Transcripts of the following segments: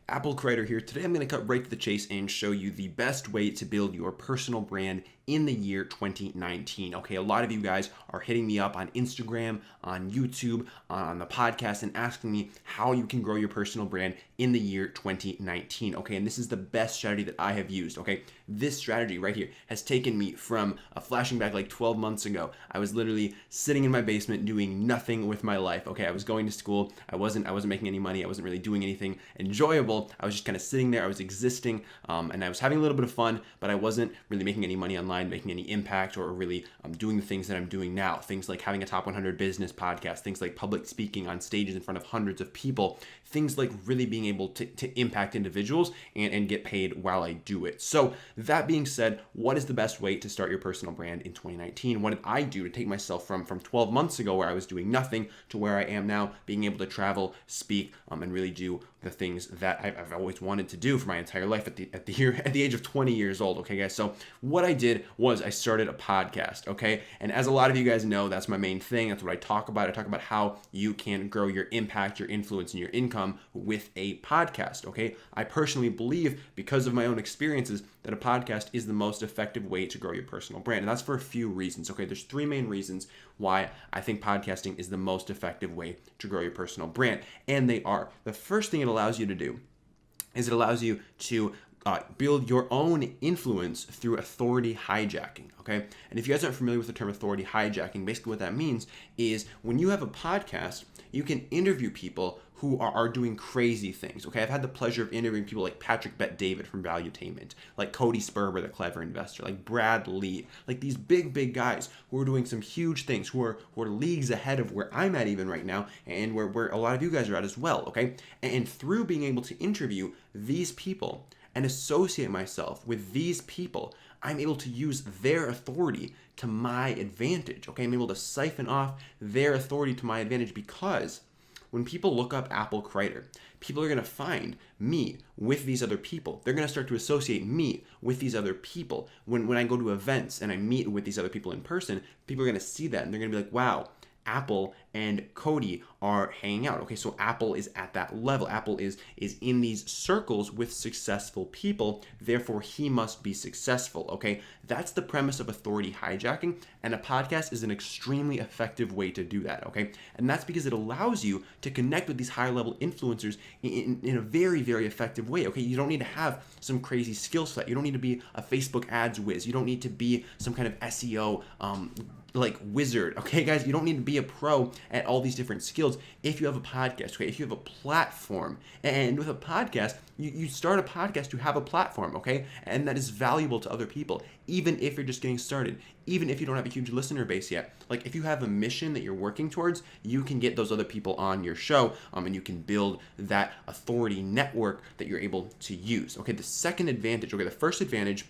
Apple Creator here. Today I'm going to cut right to the chase and show you the best way to build your personal brand in the year 2019. Okay, a lot of you guys are hitting me up on Instagram, on YouTube, on the podcast, and asking me how you can grow your personal brand in the year 2019. Okay, and this is the best strategy that I have used. Okay, this strategy right here has taken me from flashing back like 12 months ago. I was literally sitting in my basement doing nothing with my life. Okay, I was going to school. I wasn't making any money. I wasn't really doing anything enjoyable. I was just kind of sitting there. I was existing, and I was having a little bit of fun, but I wasn't really making any money online, making any impact, or really doing the things that I'm doing now. Things like having a top 100 business podcast, things like public speaking on stages in front of hundreds of people, things like really being able to impact individuals and get paid while I do it. So that being said, what is the best way to start your personal brand in 2019? What did I do to take myself from 12 months ago where I was doing nothing to where I am now, being able to travel, speak, and really do the things that I've always wanted to do for my entire life at the age of 20 years old. Okay, guys. So what I did was I started a podcast. Okay, and as a lot of you guys know, that's my main thing. That's what I talk about. I talk about how you can grow your impact, your influence, and your income with a podcast. Okay, I personally believe, because of my own experiences, that a podcast is the most effective way to grow your personal brand, and that's for a few reasons. Okay, there's three main reasons why I think podcasting is the most effective way to grow your personal brand, and they are: the first thing it allows you to do is it allows you to build your own influence through authority hijacking, okay? And if you guys aren't familiar with the term authority hijacking, basically what that means is when you have a podcast, you can interview people who are doing crazy things, okay? I've had the pleasure of interviewing people like Patrick Bet-David from Valuetainment, like Cody Sperber, the Clever Investor, like Brad Lee, like these big guys who are doing some huge things, who are leagues ahead of where I'm at even right now, and where a lot of you guys are at as well, okay? And through being able to interview these people and associate myself with these people, I'm able to use their authority to my advantage, okay? I'm able to siphon off their authority to my advantage, because when people look up Apple Creator, people are going to find me with these other people. They're going to start to associate me with these other people. When I go to events and I meet with these other people in person, people are going to see that and they're going to be like, wow, Apple and Cody are hanging out. Okay, so Apple is at that level. Apple is in these circles with successful people, therefore he must be successful. Okay, that's the premise of authority hijacking, and a podcast is an extremely effective way to do that. Okay, and that's because it allows you to connect with these higher level influencers in a very effective way. Okay, you don't need to have some crazy skill set. You don't need to be a Facebook ads whiz. You don't need to be some kind of SEO like wizard. Okay, guys, you don't need to be a pro at all these different skills if you have a podcast. Okay, if you have a platform, and with a podcast, you start a podcast to have a platform. Okay, and that is valuable to other people, even if you're just getting started, even if you don't have a huge listener base yet. Like, if you have a mission that you're working towards, you can get those other people on your show, and you can build that authority network that you're able to use. Okay, the second advantage, okay, the first advantage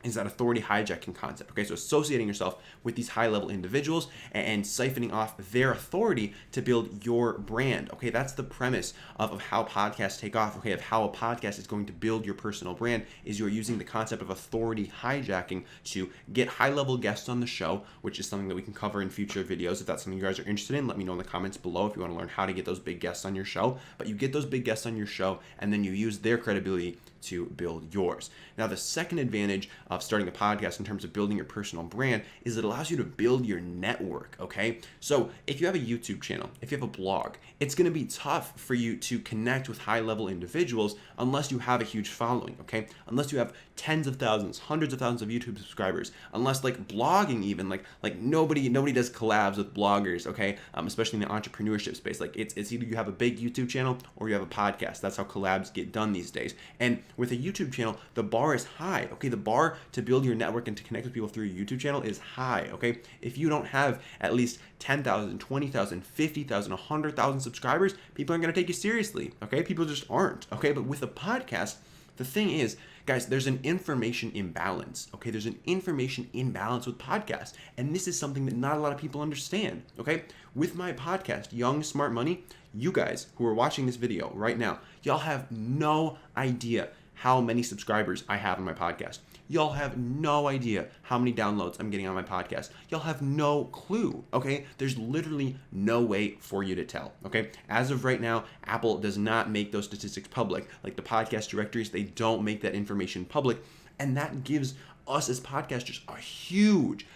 is that authority hijacking concept. Okay, so associating yourself with these high-level individuals and siphoning off their authority to build your brand. Okay, that's the premise of how podcasts take off. Okay, of how a podcast is going to build your personal brand, is you're using the concept of authority hijacking to get high-level guests on the show, which is something that we can cover in future videos. If that's something you guys are interested in, let me know in the comments below if you want to learn how to get those big guests on your show. But you get those big guests on your show, and then you use their credibility to build yours. Now, the second advantage of starting a podcast in terms of building your personal brand is it allows you to build your network, okay? So if you have a YouTube channel, if you have a blog, it's going to be tough for you to connect with high-level individuals unless you have a huge following, okay? Unless you have tens of thousands, hundreds of thousands of YouTube subscribers, unless, like, blogging even, like nobody does collabs with bloggers, okay? Especially in the entrepreneurship space. Like, it's either you have a big YouTube channel or you have a podcast. That's how collabs get done these days. And with a YouTube channel, the bar is high, okay? The bar to build your network and to connect with people through your YouTube channel is high, okay? If you don't have at least 10,000, 20,000, 50,000, 100,000 subscribers, people aren't going to take you seriously, okay? People just aren't, okay? But with a podcast, the thing is, guys, there's an information imbalance, okay? There's an information imbalance with podcasts, and this is something that not a lot of people understand, okay? With my podcast, Young Smart Money, you guys who are watching this video right now, y'all have no idea how many subscribers I have on my podcast. Y'all have no idea how many downloads I'm getting on my podcast. Y'all have no clue, okay? There's literally no way for you to tell, okay? As of right now, Apple does not make those statistics public. Like the podcast directories, they don't make that information public. And that gives us as podcasters a huge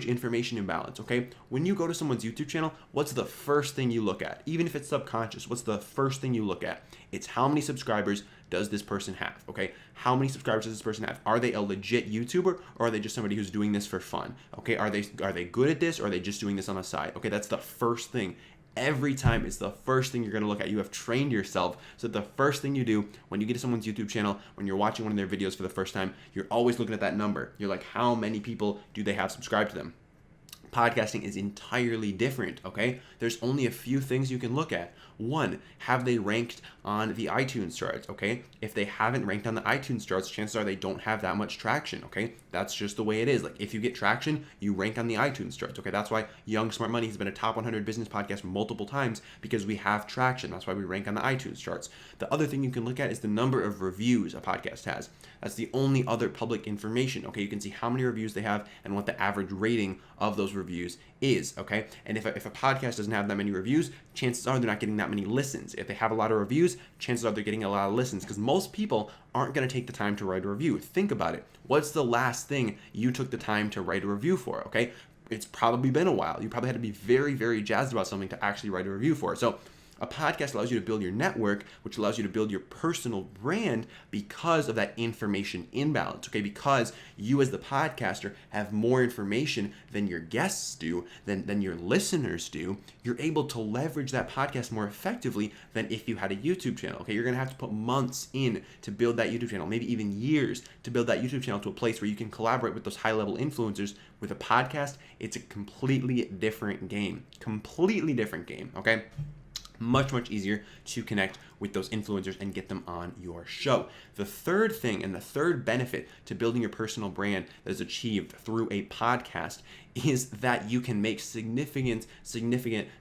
information imbalance, okay? When you go to someone's YouTube channel, what's the first thing you look at? Even if it's subconscious, what's the first thing you look at? It's how many subscribers does this person have, okay? How many subscribers does this person have? Are they a legit YouTuber, or are they just somebody who's doing this for fun? Okay, are they good at this, or are they just doing this on the side? Okay, that's the first thing. Every time it's the first thing you're going to look at. You have trained yourself so that the first thing you do when you get to someone's YouTube channel, when you're watching one of their videos for the first time, you're always looking at that number. You're like, how many people do they have subscribed to them? Podcasting is entirely different, okay? There's only a few things you can look at. One, have they ranked on the iTunes charts, okay? If they haven't ranked on the iTunes charts, chances are they don't have that much traction, okay? That's just the way it is. Like, if you get traction, you rank on the iTunes charts, okay? That's why Young Smart Money has been a top 100 business podcast multiple times, because we have traction. That's why we rank on the iTunes charts. The other thing you can look at is the number of reviews a podcast has. That's the only other public information, okay? You can see how many reviews they have and what the average rating of those reviews is, okay? And if a podcast doesn't have that many reviews, chances are they're not getting that many listens. If they have a lot of reviews, chances are they're getting a lot of listens, because most people aren't going to take the time to write a review. Think about it. What's the last thing you took the time to write a review for, okay? It's probably been a while. You probably had to be very, very jazzed about something to actually write a review for it. So a podcast allows you to build your network, which allows you to build your personal brand because of that information imbalance, okay? Because you as the podcaster have more information than your guests do, than your listeners do. You're able to leverage that podcast more effectively than if you had a YouTube channel, okay? You're gonna have to put months in to build that YouTube channel, maybe even years to build that YouTube channel to a place where you can collaborate with those high-level influencers. With a podcast, it's a completely different game, okay? Much easier to connect with those influencers and get them on your show. The third thing and the third benefit to building your personal brand that is achieved through a podcast is that you can make significant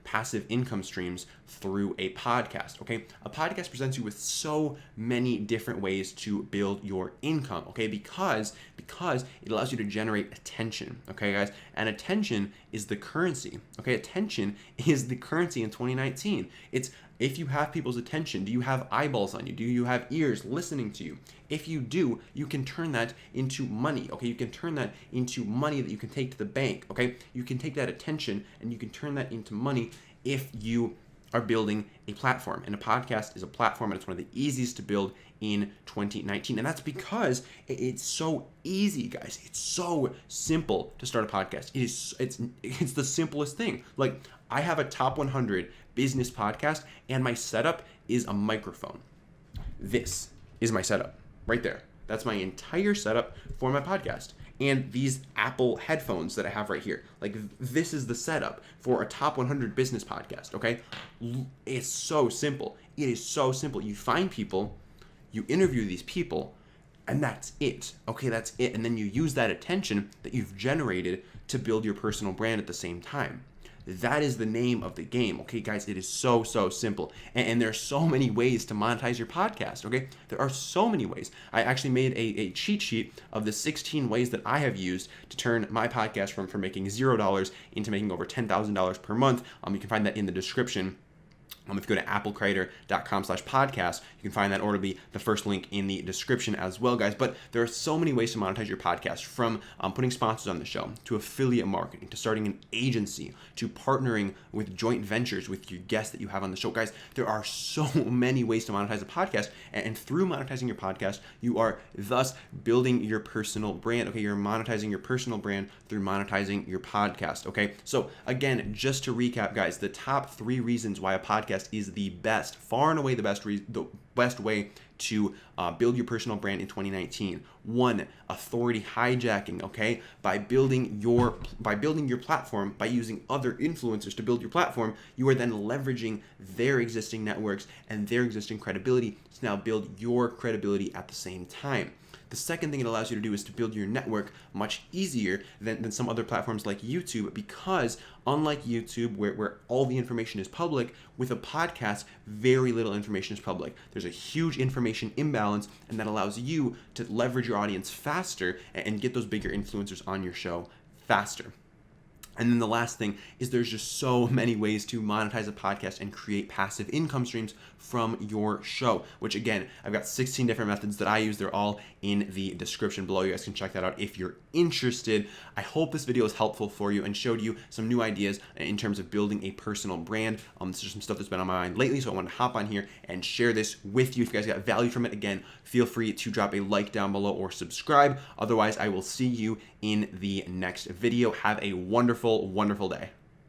passive income streams through a podcast, okay? A podcast presents you with so many different ways to build your income, okay? Because it allows you to generate attention, okay, guys? And attention is the currency, okay? Attention is the currency in 2019. It's if you have people's attention, do you have eyeballs on you? Do you have ears listening to you? If you do, you can turn that into money, okay? You can turn that into money that you can take to the bank, okay? You can take that attention and you can turn that into money if you are building a platform. And a podcast is a platform, and it's one of the easiest to build in 2019. And that's because it's so easy, guys. It's so simple to start a podcast. It's the simplest thing. Like, I have a top 100 business podcast, and my setup is a microphone. This is my setup right there. That's my entire setup for my podcast. And these Apple headphones that I have right here, like, this is the setup for a top 100 business podcast, okay? It's so simple. It is so simple. You find people, you interview these people, and that's it, okay? That's it. And then you use that attention that you've generated to build your personal brand at the same time. That is the name of the game, okay, guys? It is so simple. And there are so many ways to monetize your podcast, okay? There are so many ways. I actually made a cheat sheet of the 16 ways that I have used to turn my podcast from making $0 into making over $10,000 per month. You can find that in the description. If you go to applecreator.com/podcast, you can find that, or it'll be the first link in the description as well, guys. But there are so many ways to monetize your podcast, from putting sponsors on the show, to affiliate marketing, to starting an agency, to partnering with joint ventures with your guests that you have on the show. Guys, there are so many ways to monetize a podcast, and through monetizing your podcast, you are thus building your personal brand, okay? You're monetizing your personal brand through monetizing your podcast, okay? So again, just to recap, guys, the top 3 reasons why a podcast is the best, far and away the best way to build your personal brand in 2019. 1, authority hijacking, okay? By building your platform, by using other influencers to build your platform, you are then leveraging their existing networks and their existing credibility to now build your credibility at the same time. The The second thing it allows you to do is to build your network much easier than some other platforms like YouTube, because unlike YouTube, where all the information is public, with a podcast, very little information is public. There's a huge information imbalance, and that allows you to leverage your audience faster and get those bigger influencers on your show faster. And then the last thing is there's just so many ways to monetize a podcast and create passive income streams from your show, which again, I've got 16 different methods that I use. They're all in the description below. You guys can check that out if you're interested. I hope this video is helpful for you and showed you some new ideas in terms of building a personal brand. This is some stuff that's been on my mind lately, so I wanted to hop on here and share this with you. If you guys got value from it, again, feel free to drop a like down below or subscribe. Otherwise, I will see you in the next video. Have a wonderful, wonderful day.